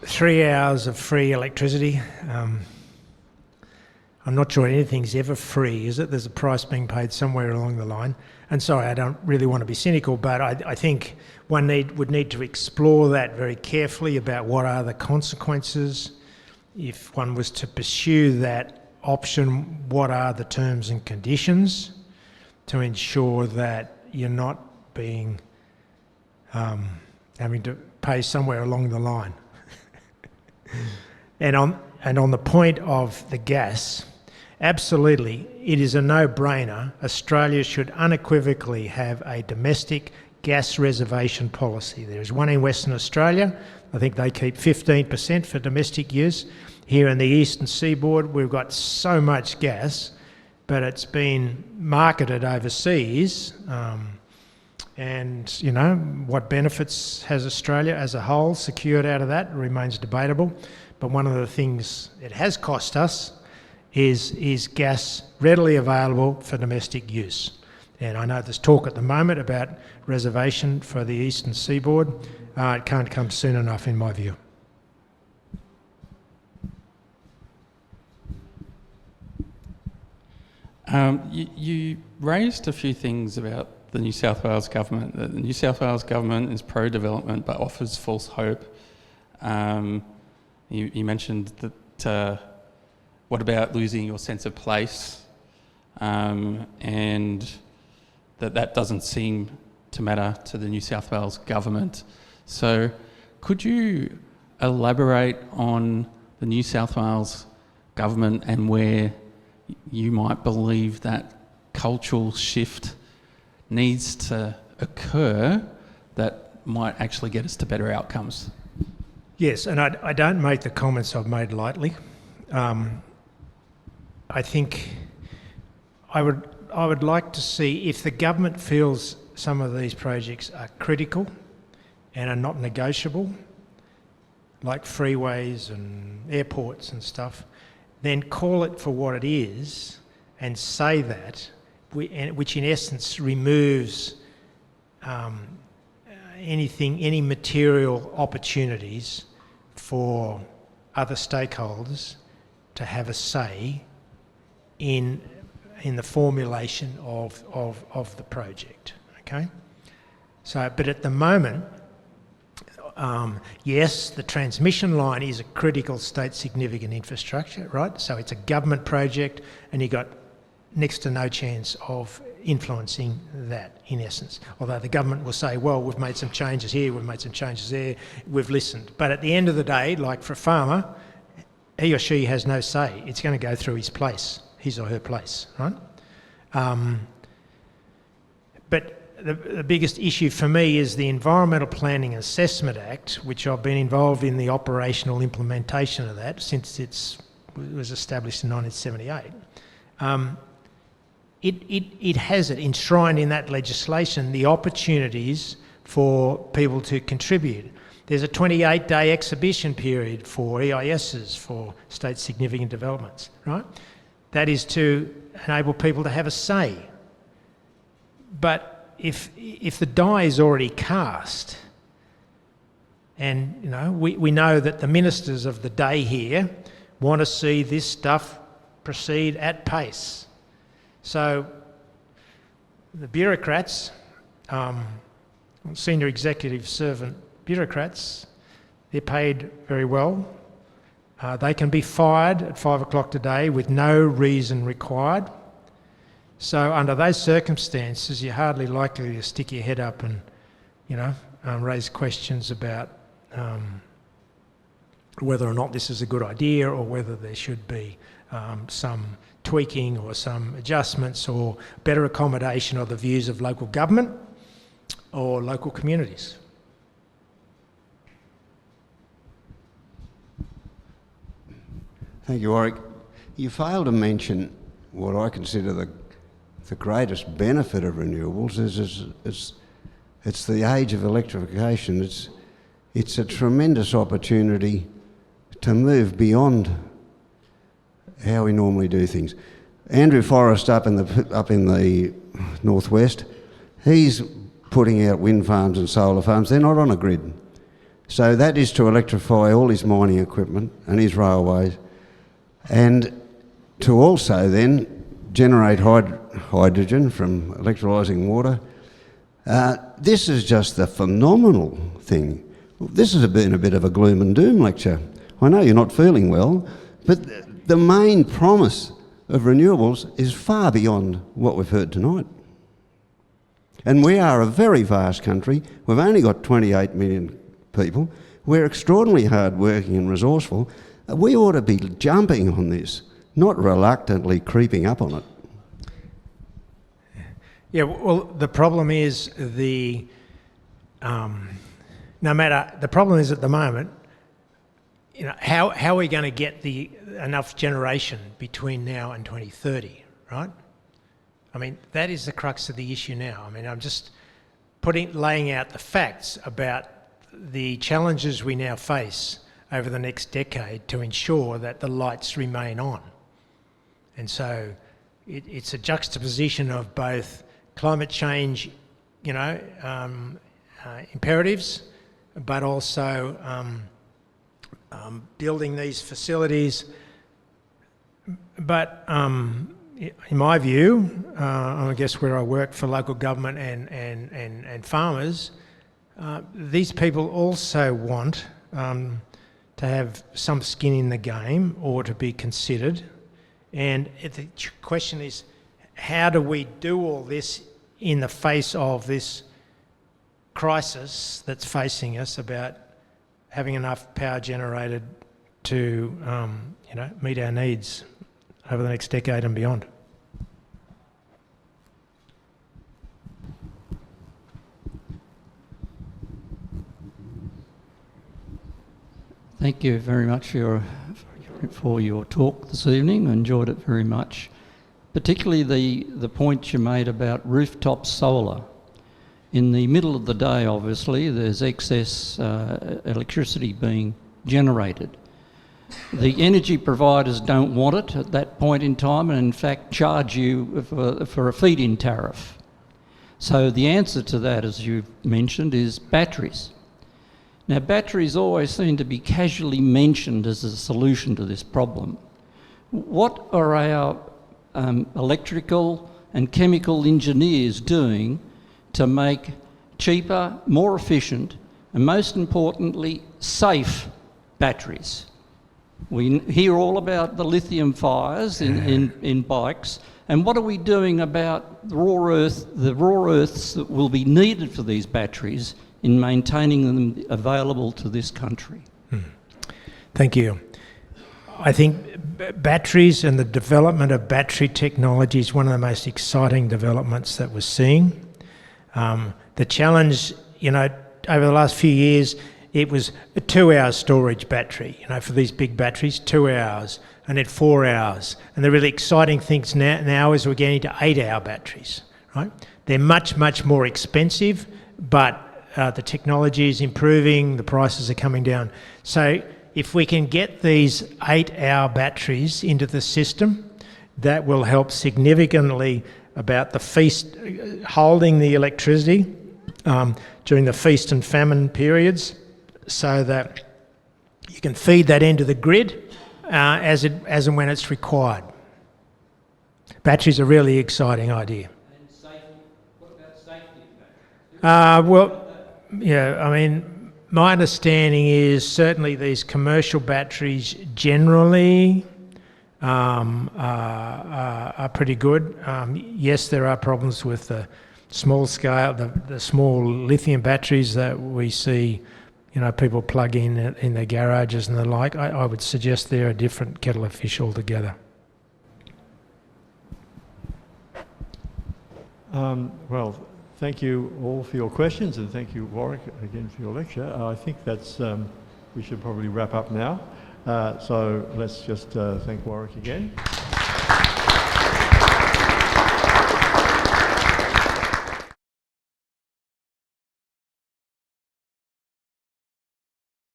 3 hours of free electricity. I'm not sure anything's ever free, is it? There's a price being paid somewhere along the line. And sorry, I don't really want to be cynical, but I think one would need to explore that very carefully about what are the consequences. If one was to pursue that option, what are the terms and conditions to ensure that you're not being having to pay somewhere along the line. And on the point of the gas, absolutely, it is a no-brainer. Australia should unequivocally have a domestic gas reservation policy. There is one in Western Australia. I think they keep 15% for domestic use. Here in the eastern seaboard, we've got so much gas, but it's been marketed overseas. And, what benefits has Australia as a whole secured out of that remains debatable. But one of the things it has cost us is gas readily available for domestic use. And I know there's talk at the moment about reservation for the eastern seaboard. It can't come soon enough, in my view. You raised a few things about the New South Wales government. The New South Wales government is pro-development but offers false hope. You mentioned that, what about losing your sense of place? And that doesn't seem to matter to the New South Wales government. So could you elaborate on the New South Wales government and where you might believe that cultural shift needs to occur that might actually get us to better outcomes? Yes, and I don't make the comments I've made lightly. I think I would like to see if the government feels some of these projects are critical and are not negotiable, like freeways and airports and stuff, then call it for what it is and say that, which in essence removes any material opportunities for other stakeholders to have a say in the formulation of the project. Okay, so but at the moment, yes, the transmission line is a critical state significant infrastructure, right? So it's a government project, and you've got next to no chance of influencing that, in essence. Although the government will say, well, we've made some changes here, we've made some changes there, we've listened. But at the end of the day, like for a farmer, he or she has no say. It's going to go through his or her place, right? But the biggest issue for me is the Environmental Planning and Assessment Act, which I've been involved in the operational implementation of that since it was established in 1978. It has enshrined in that legislation the opportunities for people to contribute. There's a 28-day exhibition period for EISs, for state significant developments, right? That is to enable people to have a say. But if the die is already cast, and we know that the ministers of the day here want to see this stuff proceed at pace. So the bureaucrats, senior executive servant bureaucrats, they're paid very well. They can be fired at 5 o'clock today with no reason required. So under those circumstances, you're hardly likely to stick your head up and, raise questions about whether or not this is a good idea or whether there should be some tweaking or some adjustments or better accommodation of the views of local government or local communities. Thank you, Warwick. You failed to mention what I consider the greatest benefit of renewables is it's the age of electrification. It's a tremendous opportunity to move beyond how we normally do things. Andrew Forrest up in the northwest, he's putting out wind farms and solar farms. They're not on a grid. So that is to electrify all his mining equipment and his railways, and to also then generate hydrogen from electrolysing water. This is just a phenomenal thing. This has been a bit of a gloom and doom lecture. I know you're not feeling well, but the main promise of renewables is far beyond what we've heard tonight. And we are a very vast country. We've only got 28 million people. We're extraordinarily hard-working and resourceful. We ought to be jumping on this, not reluctantly creeping up on it. Yeah, well, the problem is the problem is at the moment, how are we going to get enough generation between now and 2030, right? I mean, that is the crux of the issue now. I mean, I'm just laying out the facts about the challenges we now face over the next decade to ensure that the lights remain on. And so it's a juxtaposition of both climate change, imperatives, but also building these facilities. But in my view, I guess where I work for local government and farmers, these people also want to have some skin in the game or to be considered. And the question is, how do we do all this in the face of this crisis that's facing us about having enough power generated to meet our needs over the next decade and beyond? Thank you very much for your talk this evening. I enjoyed it very much. Particularly the point you made about rooftop solar. In the middle of the day, obviously, there's excess electricity being generated. The energy providers don't want it at that point in time and in fact charge you for a feed-in tariff. So the answer to that, as you've mentioned, is batteries. Now, batteries always seem to be casually mentioned as a solution to this problem. What are our electrical and chemical engineers doing to make cheaper, more efficient, and most importantly, safe batteries? We hear all about the lithium fires in bikes, and what are we doing about the raw earths that will be needed for these batteries in maintaining them available to this country? Thank you. I think batteries and the development of battery technology is one of the most exciting developments that we're seeing. The challenge, over the last few years, it was a 2-hour storage battery, for these big batteries, 2 hours, and then 4 hours. And the really exciting things now is we're getting to 8-hour batteries, right? They're much, much more expensive, but the technology is improving, the prices are coming down. So if we can get these 8-hour batteries into the system, That will help significantly about the feast, holding the electricity during the feast and famine periods, so that you can feed that into the grid as and when it's required. Batteries are a really exciting idea. And safety? What about safety? Well, yeah, I mean, my understanding is certainly these commercial batteries generally are pretty good. Yes, there are problems with the small scale, the small lithium batteries that we see, people plug in their garages and the like. I would suggest they're a different kettle of fish altogether. Well, thank you all for your questions, and thank you, Warwick, again for your lecture. I think that's we should probably wrap up now. So let's just thank Warwick again.